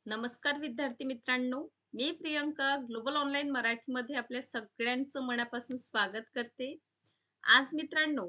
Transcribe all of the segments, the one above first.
नमस्कार विद्यार्थी मित्रांनो, मी प्रियंका ग्लोबल ऑनलाईन मराठीमध्ये आपल्या सगळ्यांचं मनापासून स्वागत करते. आज मित्रांनो,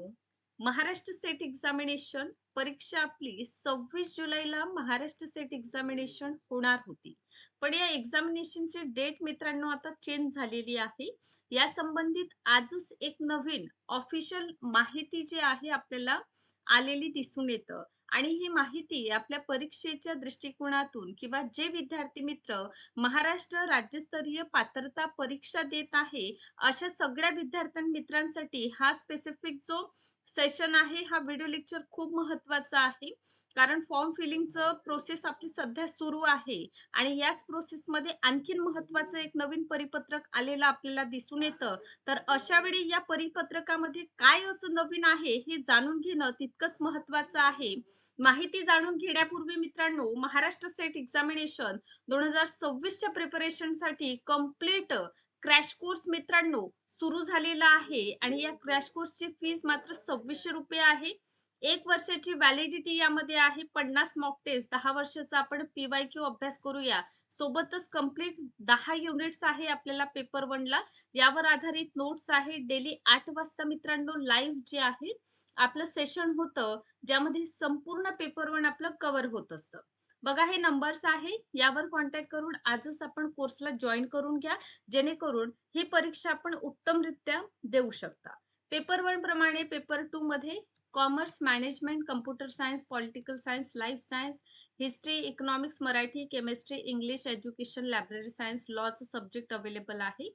महाराष्ट्र सेट एक्झामिनेशन परीक्षा आपली 26 जुलैला महाराष्ट्र सेट एक्झामिनेशन होणार होती. पण या एक्झामिनेशनची डेट मित्रांनो आता चेंज झालेली आहे. या संबंधित आजच एक नवीन ऑफिशियल माहिती जी आहे आपल्याला आलेली दिसून येतं. आणि ही माहिती आपल्या परीक्षेच्या दृष्टिकोनातून किंवा जे विद्यार्थी मित्र महाराष्ट्र राज्यस्तरीय पात्रता परीक्षा देत आहे, अशा सगळ्या विद्यार्थ्यां मित्रांसाठी हा स्पेसिफिक जो सेशन आहे, हा व्हिडिओ लेक्चर खूप महत्वाचा आहे. कारण फॉर्म फिलिंगचं प्रोसेस आपली सध्या सुरू आहे आणि याच प्रोसेसमध्ये आणखीन महत्वाचं एक नवीन परिपत्रक आलेलं आपल्याला दिसून येतं. तर अशा वेळी या परिपत्रकामध्ये काय असं नवीन आहे हे जाणून घेणं तितकंच महत्वाचं आहे. माहिती जाणून घेण्यापूर्वी मित्रांनो, महाराष्ट्र सेट एक्झामिनेशन 2026च्या प्रिपरेशनसाठी कंप्लीट क्रॅश कोर्स मित्रांनो सुरू झालेला आहे आणि या क्रॅश कोर्सची फीस मात्र 2600 रुपये आहे. 1 वर्षाची व्हॅलिडिटी यामध्ये आहे. 50 मॉक टेस्ट, 10 वर्षाचा आपण PYQ अभ्यास करूया. सोबतच कंप्लीट 10 युनिट्स आहे आपल्याला पेपर 1 ला. यावर आधारित नोट्स आहे. डेली 8 वाजता मित्रांनो लाईव्ह जे आहे आपलं सेशन होतं, ज्यामध्ये संपूर्ण पेपर 1 आपलं कव्हर होत असतं. बघा हे नंबर्स आहे, यावर कॉन्टॅक्ट करून आजच आपण कोर्सला जॉइन करून घ्या, जेणेकरून ही परीक्षा आपण उत्तमरित्या देऊ शकता. पेपर 1 प्रमाणे पेपर 2 मध्ये commerce, management, computer science, political science, life science, history, economics, Marathi, chemistry, English, education, library science, लॉचं सब्जेक्ट अवेलेबल आहे.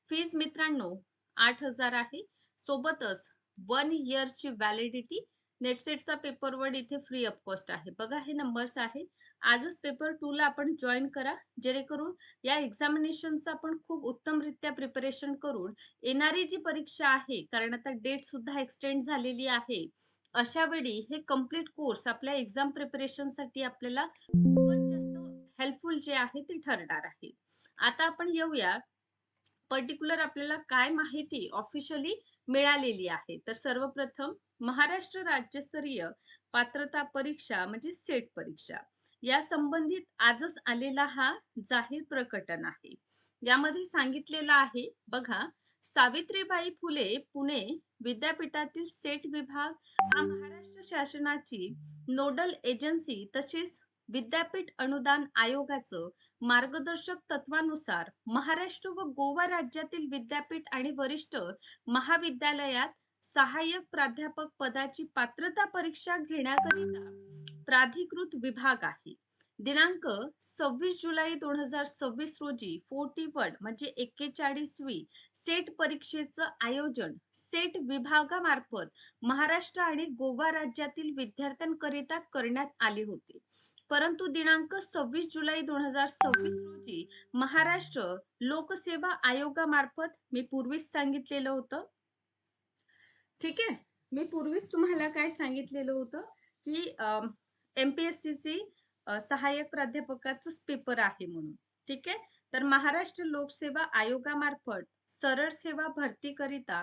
फीज मित्रांनो 8,000 आहे. सोबतच 1 इयरची व्हॅलिडिटी. नेटसेटचा पेपर 1 इथे फ्री ऑफ कॉस्ट आहे. बघा हे नंबर्स आहे. आजच पेपर 2 ला आपण जॉइन करा, जेणेकरून या एक्झामिनेशनचं आपण खूप उत्तमरित्या प्रिपरेशन करून येणारी जी परीक्षा आहे, कारण आता डेट सुद्धा एक्सटेंड झालेली आहे. अशा वेळी हे कंप्लीट कोर्स आपल्या एक्झाम प्रिपरेशनसाठी आपल्याला खूपच जास्त हेल्पफुल जे आहे ते ठरणार आहे. आता आपण येऊया पर्टिक्युलर आपल्याला काय माहिती ऑफिशियली मिळालेली आहे. तर सर्वप्रथम महाराष्ट्र राज्यस्तरीय पात्रता परीक्षा म्हणजे सेट परीक्षा या संबंधित आजच आलेला हा जाहीर प्रकटन आहे. यामध्ये सांगितलेलं आहे बघा, सावित्रीबाई फुले पुणे विद्यापीठातील सेट विभाग हा महाराष्ट्र शासनाची नोडल एजन्सी तसेच विद्यापीठ अनुदान आयोगाचं मार्गदर्शक तत्वानुसार महाराष्ट्र व गोवा राज्यातील विद्यापीठ आणि वरिष्ठ महाविद्यालयात सहाय्यक प्राध्यापक पदाची पात्रता परीक्षा घेण्याकरिता प्राधिकृत विभाग आहे. दिनांक 26 जुलै 2026 रोजी 41 म्हणजे 41वी सेट परीक्षेचं आयोजन सेट विभागामार्फत महाराष्ट्र आणि गोवा राज्यातील विद्यार्थ्यांकरिता करण्यात आले होते. परंतु दिनांक 26 जुलै 2026 रोजी महाराष्ट्र लोकसेवा आयोगामार्फत मी पूर्वीच सांगितलेलं होतं. ठीक आहे. मी पूर्वीच तुम्हाला काय सांगितलेलं होतं, की MPSCची सहाय्यक प्राध्यापकाचंच पेपर आहे म्हणून. ठीक आहे. तर महाराष्ट्र लोकसेवा आयोगामार्फत सरळ सेवा भरतीकरिता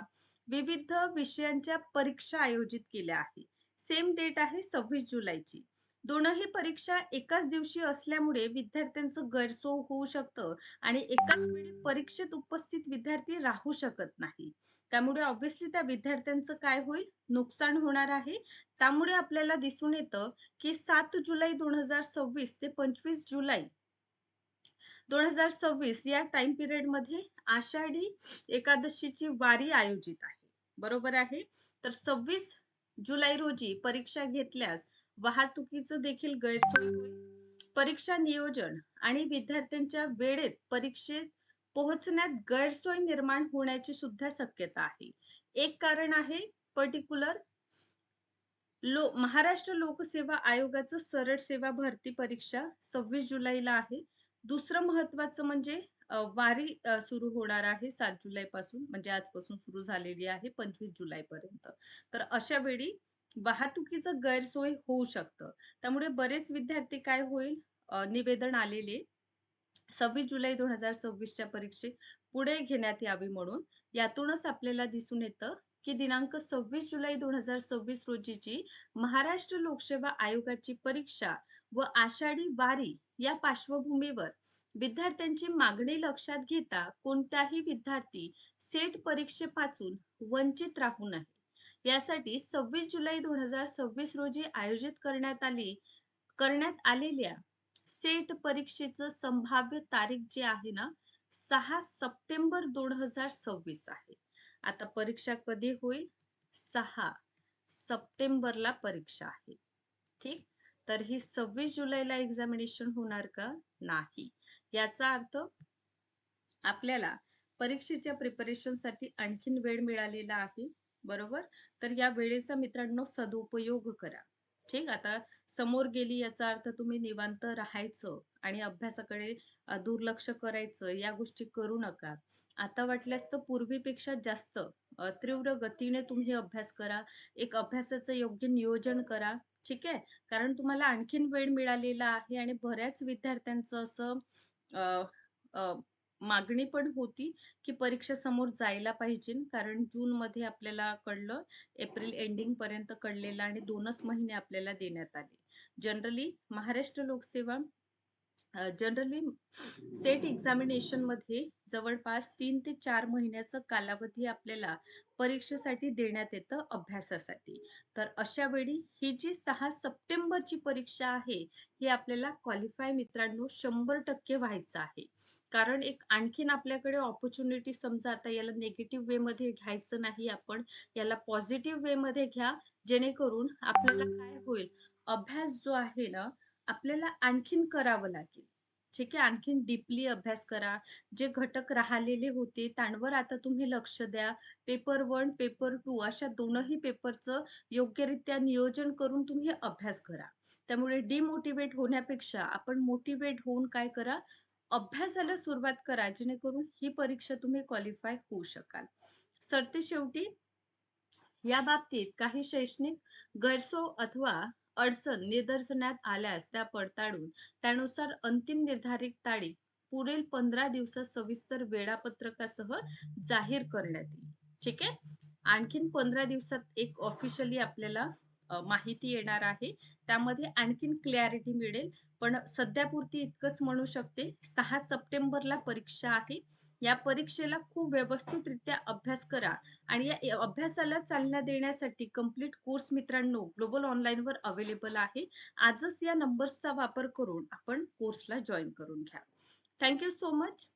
विविध विषयांच्या परीक्षा आयोजित केल्या आहे. सेम डेट आहे 26 जुलैची. दोनही परीक्षा एकाच दिवशी असल्यामुळे विद्यार्थ्यांचं गैरसोय होऊ शकतं आणि एकाच वेळी परीक्षेत उपस्थित विद्यार्थी राहू शकत नाही. त्यामुळे ऑब्व्हियसली त्या विद्यार्थ्यांचं काय होईल? नुकसान होणार आहे. त्यामुळे आपल्याला दिसून येतं, की 7 जुलै 2026 ते 25 जुलै 2026 या टाइम पिरियडमध्ये आषाढी एकादशीची वारी आयोजित आहे. बरोबर आहे. तर 26 जुलै रोजी परीक्षा घेतल्यास वाहतुकीचं देखील गैरसोय होईल. परीक्षा नियोजन आणि विद्यार्थ्यांच्या वेळेत परीक्षेत पोहोचण्यात गैरसोय निर्माण होण्याची सुद्धा शक्यता आहे. एक कारण आहे पर्टिक्युलर महाराष्ट्र लोकसेवा आयोगाचं सरळ सेवा भरती परीक्षा 26 जुलैला आहे. दुसरं महत्वाचं म्हणजे वारी सुरू होणार आहे 7 जुलैपासून, म्हणजे आजपासून सुरू झालेली आहे 25 जुलैपर्यंत. तर अशा वेळी वाहतुकीचं गैरसोय होऊ शकतं. त्यामुळे बरेच विद्यार्थी काय होईल, निवेदन आलेले 26 जुलै 2026च्या परीक्षेत पुढे घेण्यात यावी म्हणून. यातूनच आपल्याला दिसून येतं, की दिनांक 26 जुलै 2026 रोजीची महाराष्ट्र लोकसेवा आयोगाची परीक्षा व आषाढी वारी या पार्श्वभूमीवर विद्यार्थ्यांची मागणी लक्षात घेता कोणताही विद्यार्थी सेट परीक्षेपासून वंचित राहू नये यासाठी 26 जुलै 2026 रोजी आयोजित करण्यात आलेल्या सेट परीक्षेचं संभाव्य तारीख जी आहे ना 6 सप्टेंबर 2026 आहे. आता परीक्षा कधी होईल? 6 सप्टेंबरला परीक्षा आहे. ठीक. तर ही 26 जुलैला एक्झामिनेशन होणार का? नाही. याचा अर्थ आपल्याला परीक्षेच्या प्रिपरेशनसाठी आणखीन वेळ मिळालेला आहे. बरोबर? तर या वेळेचा मित्रांनो सदुपयोग करा. ठीक. आता समोर गेली याचा अर्थ तुम्ही निवांत राहायचं आणि अभ्यासाकडे दुर्लक्ष करायचं या गोष्टी करू नका. आता वाटल्यास तर पूर्वीपेक्षा जास्त तीव्र गतीने तुम्ही अभ्यास करा. एक अभ्यासाचं योग्य नियोजन करा. ठीक आहे. कारण तुम्हाला आणखीन वेळ मिळालेला आहे आणि बऱ्याच विद्यार्थ्यांचं असं अ, अ, मागणी पण होती, की परीक्षा समोर जायला पाहिजे. कारण जूनमध्ये आपल्याला कळलं, एप्रिल एंडिंग पर्यंत कळलेलं आणि 2च महिने आपल्याला देण्यात आले. जनरली महाराष्ट्र लोकसेवा जनरली सेट एक्झामिनेशनमध्ये जवळपास 3 ते 4 महिन्याचा कालावधी आपल्याला परीक्षेसाठी देण्यात येतं अभ्यासासाठी. तर अशा वेळी ही जी 6 सप्टेंबरची परीक्षा आहे, ही आपल्याला क्वालिफाय मित्रांनो 100% व्हायचं आहे. कारण एक आणखीन आपल्याकडे अपॉर्च्युनिटी समजा आता याला निगेटिव्ह वेमध्ये घ्यायचं नाही आपण, याला पॉझिटिव्ह वेमध्ये घ्या, जेणेकरून आपल्याला काय होईल, अभ्यास जो आहे ना, आपल्याला आणखीन करावं लागेल. ठीक आहे. आणखीन डीपली अभ्यास करा. जे घटक राहिलेले होते त्यांवर आता तुम्ही लक्ष द्या. पेपर 1, पेपर 2 अशा दोनही पेपरचं योग्यरित्या नियोजन करून तुम्ही अभ्यास करा. त्यामुळे डिमोटिव्हेट होण्यापेक्षा आपण मोटिव्हेट होऊन काय करा, अभ्यासाला सुरुवात करा. जेणेकरून ही परीक्षा तुम्ही क्वालिफाय होऊ शकाल. सरतेशेवटी या बाबतीत काही शैक्षणिक गैरसोय अथवा अडचण निदर्शनात आल्यास त्या पडताळून त्यानुसार अंतिम निर्धारित तारीख पुढील 15 दिवसात सविस्तर वेळापत्रकासह जाहीर करण्यात येईल. ठीक आहे. आणखीन 15 दिवसात एक ऑफिशियली आपल्याला माहिती येणार आहे. त्यामध्ये आणखीन क्लॅरिटी मिळेल. पण सध्यापुरती इतकंच म्हणू शकते, 6 सप्टेंबरला परीक्षा आहे. या परीक्षेला खूप व्यवस्थितरित्या अभ्यास करा आणि या अभ्यासाला चालना देण्यासाठी कंप्लीट कोर्स मित्रांनो ग्लोबल ऑनलाईनवर अवेलेबल आहे. आजच या नंबर्सचा वापर करून आपण कोर्सला जॉइन करून घ्या. Thank you so much.